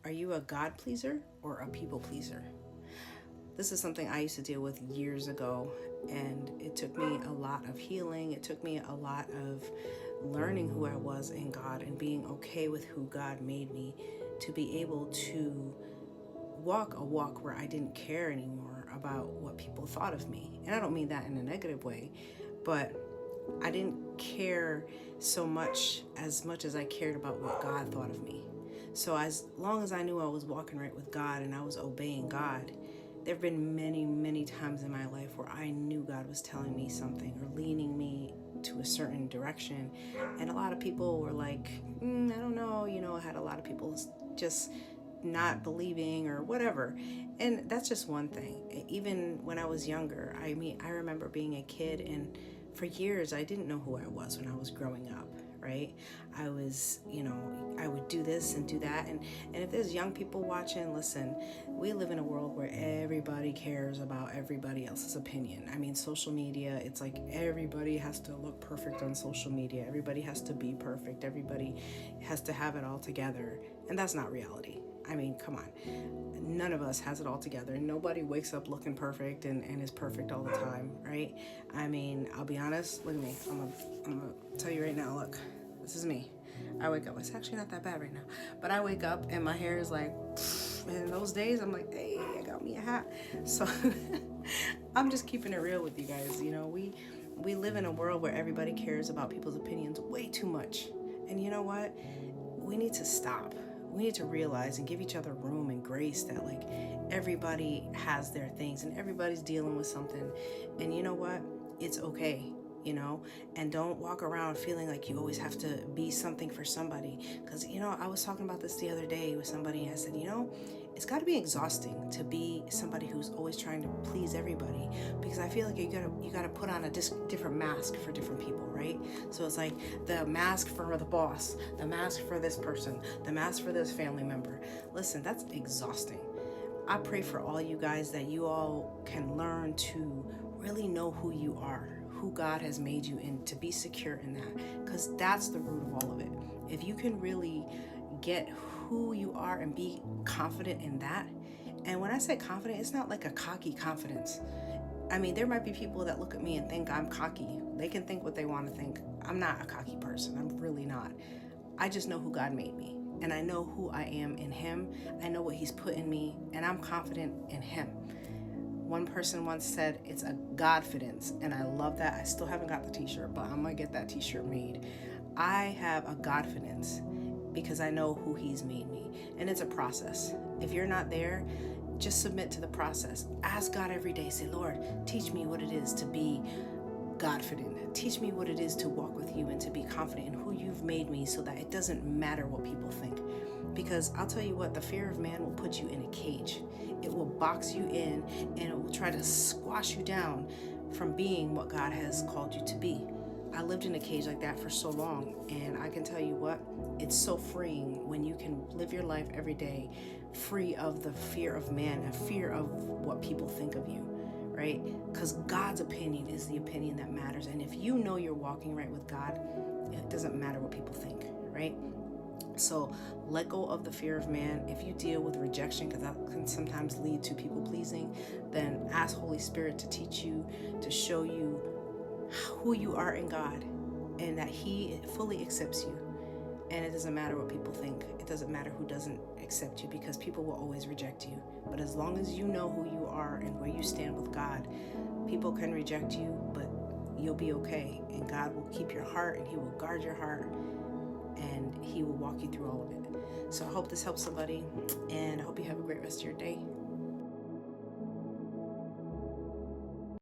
Are you a God pleaser or a people pleaser? This is something I used to deal with years ago, and it took me a lot of healing. It took me a lot of learning who I was in God and being okay with who God made me to be able to walk a walk where I didn't care anymore about what people thought of me. And I don't mean that in a negative way, but I didn't care much as I cared about what God thought of me. So as long as I knew I was walking right with God and I was obeying God, there have been many, many times in my life where I knew God was telling me something or leaning me to a certain direction. And a lot of people were like, I don't know, I had a lot of people just not believing or whatever. And that's just one thing. Even when I was younger, I remember being a kid, and for years I didn't know who I was when I was growing up, right? I was, I would do this and do that. And if there's young people watching, listen, we live in a world where everybody cares about everybody else's opinion. I mean, social media, it's like everybody has to look perfect on social media. Everybody has to be perfect. Everybody has to have it all together. And that's not reality. I mean, come on. None of us has it all together. Nobody wakes up looking perfect and is perfect all the time, right? I mean, I'll be honest. Look at me. I'm gonna tell you right now. Look, this is me. I wake up. It's actually not that bad right now, but I wake up and my hair is like. And in those days, I'm like, hey, I got me a hat. So I'm just keeping it real with you guys. We live in a world where everybody cares about people's opinions way too much. And you know what? We need to stop. We need to realize and give each other room and grace that like everybody has their things and everybody's dealing with something. And you know what? It's okay. And don't walk around feeling like you always have to be something for somebody. Because, I was talking about this the other day with somebody, and I said, it's got to be exhausting to be somebody who's always trying to please everybody, because I feel like you gotta put on a different mask for different people, right? So it's like the mask for the boss, the mask for this person, the mask for this family member. Listen, that's exhausting. I pray for all you guys that you all can learn to really know who you are, who God has made you, and to be secure in that, because that's the root of all of it. If you can really get who you are and be confident in that, and when I say confident, it's not like a cocky confidence. I mean, there might be people that look at me and think I'm cocky. They can think what they want to think. I'm not a cocky person. I'm really not. I just know who God made me, and I know who I am in Him. I know what He's put in me, and I'm confident in Him. One person once said it's a Godfidence, and I love that. I still haven't got the t-shirt, but I'm gonna get that t-shirt made. I have a Godfidence because I know who He's made me, and it's a process. If you're not there, just submit to the process. Ask God every day. Say, Lord, teach me what it is to be Godfident. Teach me what it is to walk with you and to be confident in who you've made me, so that it doesn't matter what people think. Because I'll tell you what, the fear of man will put you in a cage. It will box you in, and it will try to squash you down from being what God has called you to be. I lived in a cage like that for so long, and I can tell you what, it's so freeing when you can live your life every day free of the fear of man and fear of what people think of you, right? Because God's opinion is the opinion that matters. And if you know you're walking right with God, it doesn't matter what people think, right? So let go of the fear of man. If you deal with rejection, because that can sometimes lead to people pleasing, then ask Holy Spirit to teach you, to show you who you are in God, and that He fully accepts you. And it doesn't matter what people think. It doesn't matter who doesn't accept you, because people will always reject you. But as long as you know who you are and where you stand with God, people can reject you, but you'll be okay. And God will keep your heart, and He will guard your heart, and He will walk you through all of it. So I hope this helps somebody, and I hope you have a great rest of your day.